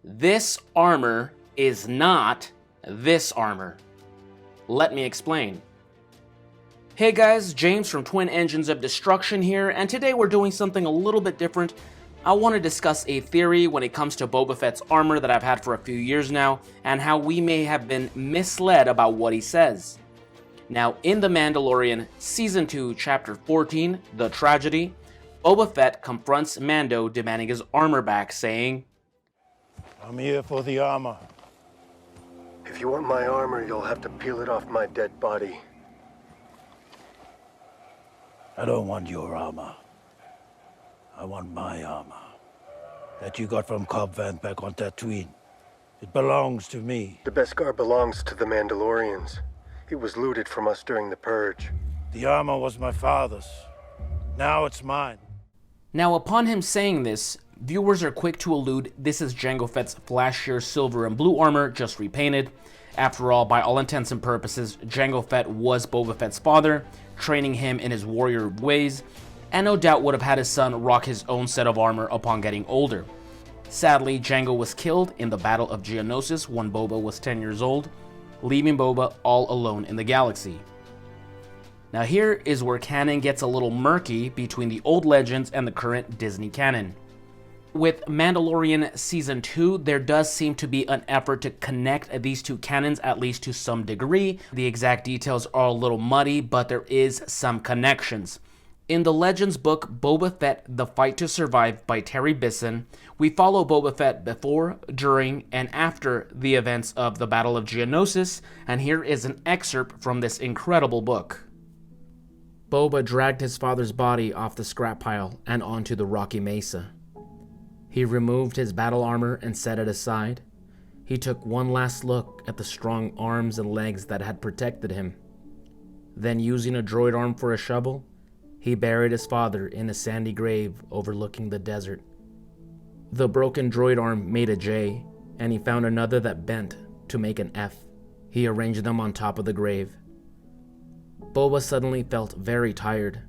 This armor is not this armor. Let me explain. Hey guys, James from Twin Engines of Destruction here, and today we're doing something a little bit different. I want to discuss a theory when it comes to Boba Fett's armor that I've had for a few years now, and how we may have been misled about what he says. Now, in The Mandalorian, Season 2, Chapter 14, The Tragedy, Boba Fett confronts Mando demanding his armor back, saying, "I'm here for the armor." If you want my armor, you'll have to peel it off my dead body. I don't want your armor. I want my armor. That you got from Cobb Vanth back on Tatooine. It belongs to me. The Beskar belongs to the Mandalorians. It was looted from us during the Purge. The armor was my father's. Now it's mine. Now, upon him saying this, viewers are quick to allude this is Jango Fett's flashier silver and blue armor, just repainted. After all, by all intents and purposes, Jango Fett was Boba Fett's father, training him in his warrior ways, and no doubt would have had his son rock his own set of armor upon getting older. Sadly, Jango was killed in the Battle of Geonosis when Boba was 10 years old, leaving Boba all alone in the galaxy. Now here is where canon gets a little murky between the old legends and the current Disney canon. With Mandalorian Season 2, there does seem to be an effort to connect these two canons, at least to some degree. The exact details are a little muddy, but there is some connections. In the Legends book, Boba Fett, The Fight to Survive by Terry Bisson, we follow Boba Fett before, during, and after the events of the Battle of Geonosis, and here is an excerpt from this incredible book. Boba dragged his father's body off the scrap pile and onto the rocky mesa. He removed his battle armor and set it aside. He took one last look at the strong arms and legs that had protected him. Then, using a droid arm for a shovel, he buried his father in a sandy grave overlooking the desert. The broken droid arm made a J, and he found another that bent to make an F. He arranged them on top of the grave. Boba suddenly felt very tired.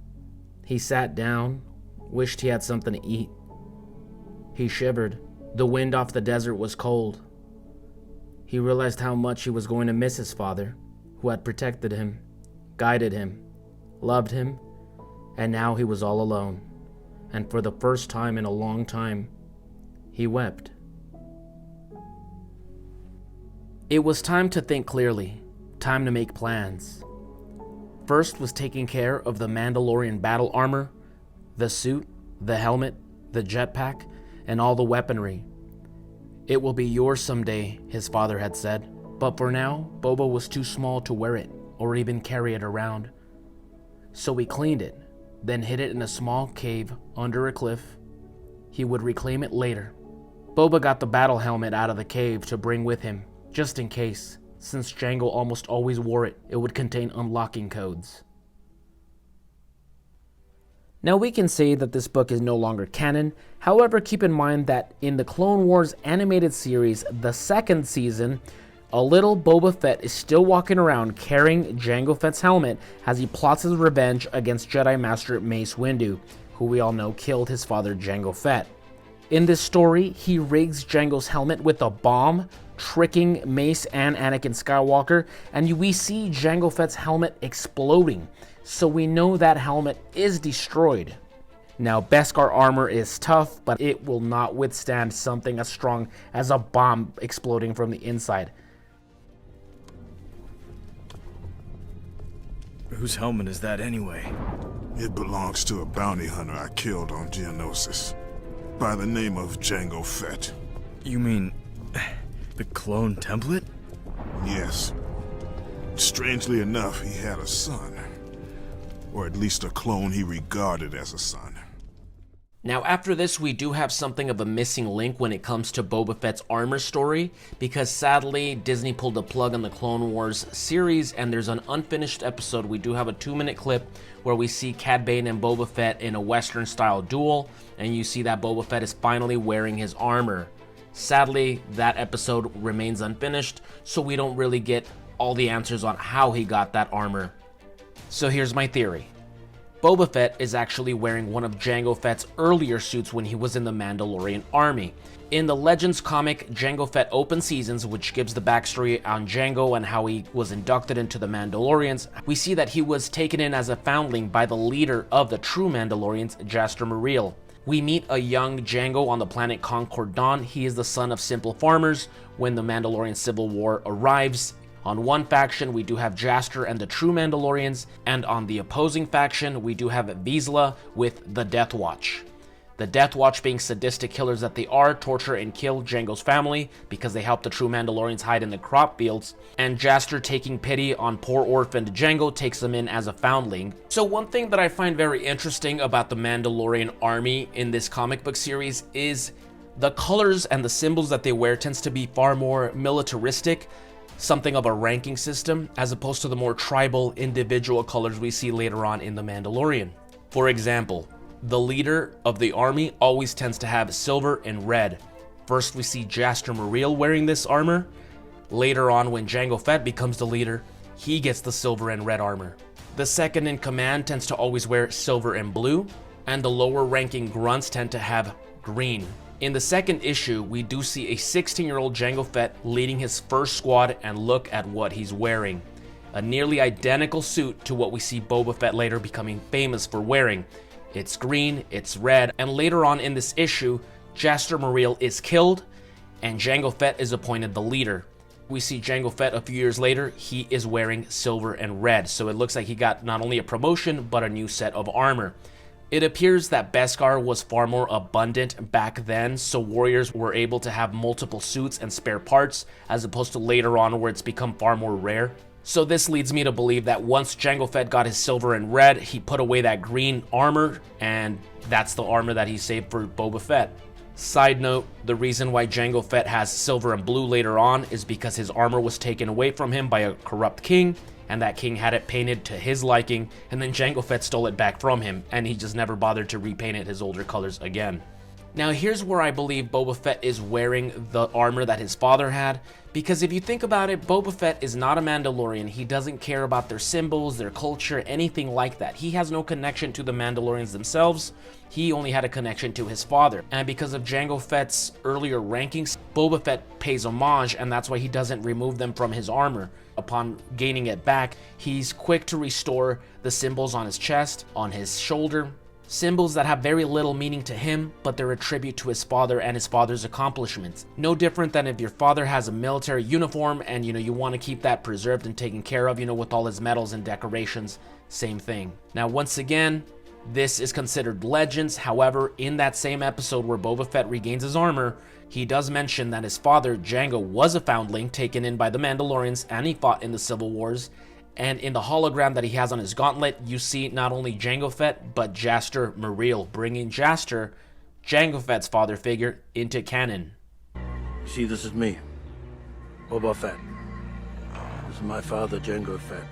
He sat down, wished he had something to eat. He shivered. The wind off the desert was cold. He realized how much he was going to miss his father, who had protected him, guided him, loved him, and now he was all alone. And for the first time in a long time, he wept. It was time to think clearly, time to make plans. First was taking care of the Mandalorian battle armor, the suit, the helmet, the jetpack, and all the weaponry. It will be yours someday, his father had said, but for now, Boba was too small to wear it or even carry it around. So he cleaned it, then hid it in a small cave under a cliff. He would reclaim it later. Boba got the battle helmet out of the cave to bring with him, just in case. Since Jango almost always wore it, it would contain unlocking codes. Now we can say that this book is no longer canon, however keep in mind that in the Clone Wars animated series, the second season, a little Boba Fett is still walking around carrying Jango Fett's helmet as he plots his revenge against Jedi Master Mace Windu, who we all know killed his father Jango Fett. In this story, he rigs Jango's helmet with a bomb, tricking Mace and Anakin Skywalker, and we see Jango Fett's helmet exploding, so we know that helmet is destroyed. Now, Beskar armor is tough, but it will not withstand something as strong as a bomb exploding from the inside. Whose helmet is that anyway? It belongs to a bounty hunter I killed on Geonosis, by the name of Jango Fett. You mean the clone template? Yes. Strangely enough, he had a son. Or at least a clone he regarded as a son. Now after this, we do have something of a missing link when it comes to Boba Fett's armor story, because sadly Disney pulled the plug on the Clone Wars series, and there's an unfinished episode. We do have a 2-minute clip where we see Cad Bane and Boba Fett in a Western style duel, and you see that Boba Fett is finally wearing his armor. Sadly, that episode remains unfinished, so we don't really get all the answers on how he got that armor. So here's my theory. Boba Fett is actually wearing one of Jango Fett's earlier suits when he was in the Mandalorian army. In the Legends comic, Jango Fett Open Seasons, which gives the backstory on Jango and how he was inducted into the Mandalorians, we see that he was taken in as a foundling by the leader of the true Mandalorians, Jaster Muriel. We meet a young Jango on the planet Concord Dawn. He is the son of simple farmers when the Mandalorian Civil War arrives. On one faction, we do have Jaster and the true Mandalorians, and on the opposing faction, we do have Vizsla with the Death Watch. The Death Watch, being sadistic killers that they are, torture and kill Jango's family because they help the true Mandalorians hide in the crop fields, and Jaster, taking pity on poor orphaned Jango, takes them in as a foundling. So one thing that I find very interesting about the Mandalorian army in this comic book series is the colors and the symbols that they wear tends to be far more militaristic, something of a ranking system, as opposed to the more tribal individual colors we see later on in The Mandalorian. For example, the leader of the army always tends to have silver and red. First we see Jaster Muriel wearing this armor. Later on, when Jango Fett becomes the leader, he gets the silver and red armor. The second in command tends to always wear silver and blue, and the lower ranking grunts tend to have green. In the second issue, we do see a 16-year-old Jango Fett leading his first squad, and look at what he's wearing. A nearly identical suit to what we see Boba Fett later becoming famous for wearing. It's green, it's red, and later on in this issue, Jaster Muriel is killed, and Jango Fett is appointed the leader. We see Jango Fett a few years later, he is wearing silver and red, so it looks like he got not only a promotion, but a new set of armor. It appears that Beskar was far more abundant back then, so warriors were able to have multiple suits and spare parts, as opposed to later on where it's become far more rare. So this leads me to believe that once Jango Fett got his silver and red, he put away that green armor, and that's the armor that he saved for Boba Fett. Side note, the reason why Jango Fett has silver and blue later on is because his armor was taken away from him by a corrupt king, and that king had it painted to his liking, and then Jango Fett stole it back from him, and he just never bothered to repaint it his older colors again. Now here's where I believe Boba Fett is wearing the armor that his father had, because if you think about it, Boba Fett is not a Mandalorian. He doesn't care about their symbols, their culture, anything like that. He has no connection to the Mandalorians themselves. He only had a connection to his father. And because of Jango Fett's earlier rankings, Boba Fett pays homage, and that's why he doesn't remove them from his armor. Upon gaining it back, he's quick to restore the symbols on his chest, on his shoulder, symbols that have very little meaning to him, but they're a tribute to his father and his father's accomplishments. No different than if your father has a military uniform and you want to keep that preserved and taken care of, with all his medals and decorations. Same thing. Now once again, this is considered Legends. However, in that same episode where Boba Fett regains his armor, he does mention that his father, Jango, was a foundling taken in by the Mandalorians, and he fought in the Civil Wars. And in the hologram that he has on his gauntlet, you see not only Jango Fett, but Jaster Muriel, bringing Jaster, Jango Fett's father figure, into canon. See, this is me, Boba Fett. This is my father, Jango Fett.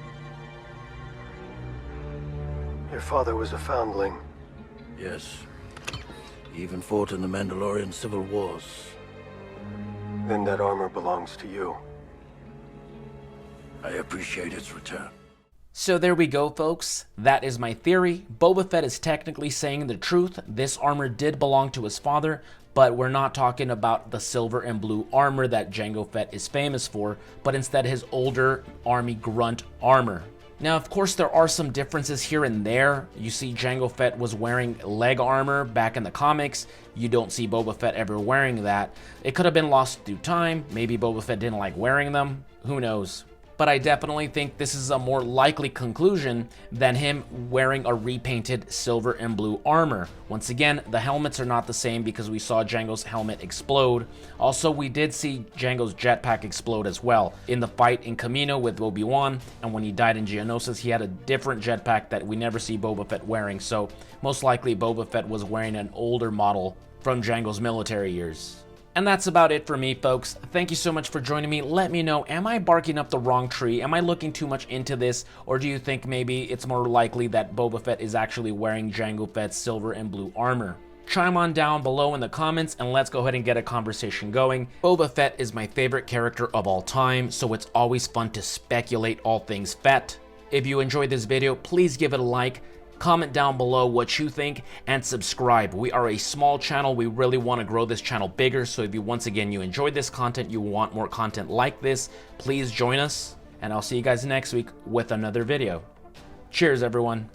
Your father was a foundling. Yes. He even fought in the Mandalorian Civil Wars. Then that armor belongs to you. I appreciate its return. So there we go, folks. That is my theory. Boba Fett is technically saying the truth. This armor did belong to his father, but we're not talking about the silver and blue armor that Jango Fett is famous for, but instead his older army grunt armor. Now, of course, there are some differences here and there. You see Jango Fett was wearing leg armor back in the comics. You don't see Boba Fett ever wearing that. It could have been lost through time. Maybe Boba Fett didn't like wearing them. Who knows? But I definitely think this is a more likely conclusion than him wearing a repainted silver and blue armor. Once again, the helmets are not the same because we saw Jango's helmet explode. Also, we did see Jango's jetpack explode as well in the fight in Kamino with Obi-Wan, and when he died in Geonosis, he had a different jetpack that we never see Boba Fett wearing. So most likely Boba Fett was wearing an older model from Jango's military years. And that's about it for me, folks. Thank you so much for joining me. Let me know, am I barking up the wrong tree? Am I looking too much into this? Or do you think maybe it's more likely that Boba Fett is actually wearing Jango Fett's silver and blue armor? Chime on down below in the comments and let's go ahead and get a conversation going. Boba Fett is my favorite character of all time, so it's always fun to speculate all things Fett. If you enjoyed this video, please give it a like. Comment down below what you think and subscribe. We are a small channel. We really want to grow this channel bigger. So if you, once again, you enjoyed this content, you want more content like this, please join us. And I'll see you guys next week with another video. Cheers, everyone.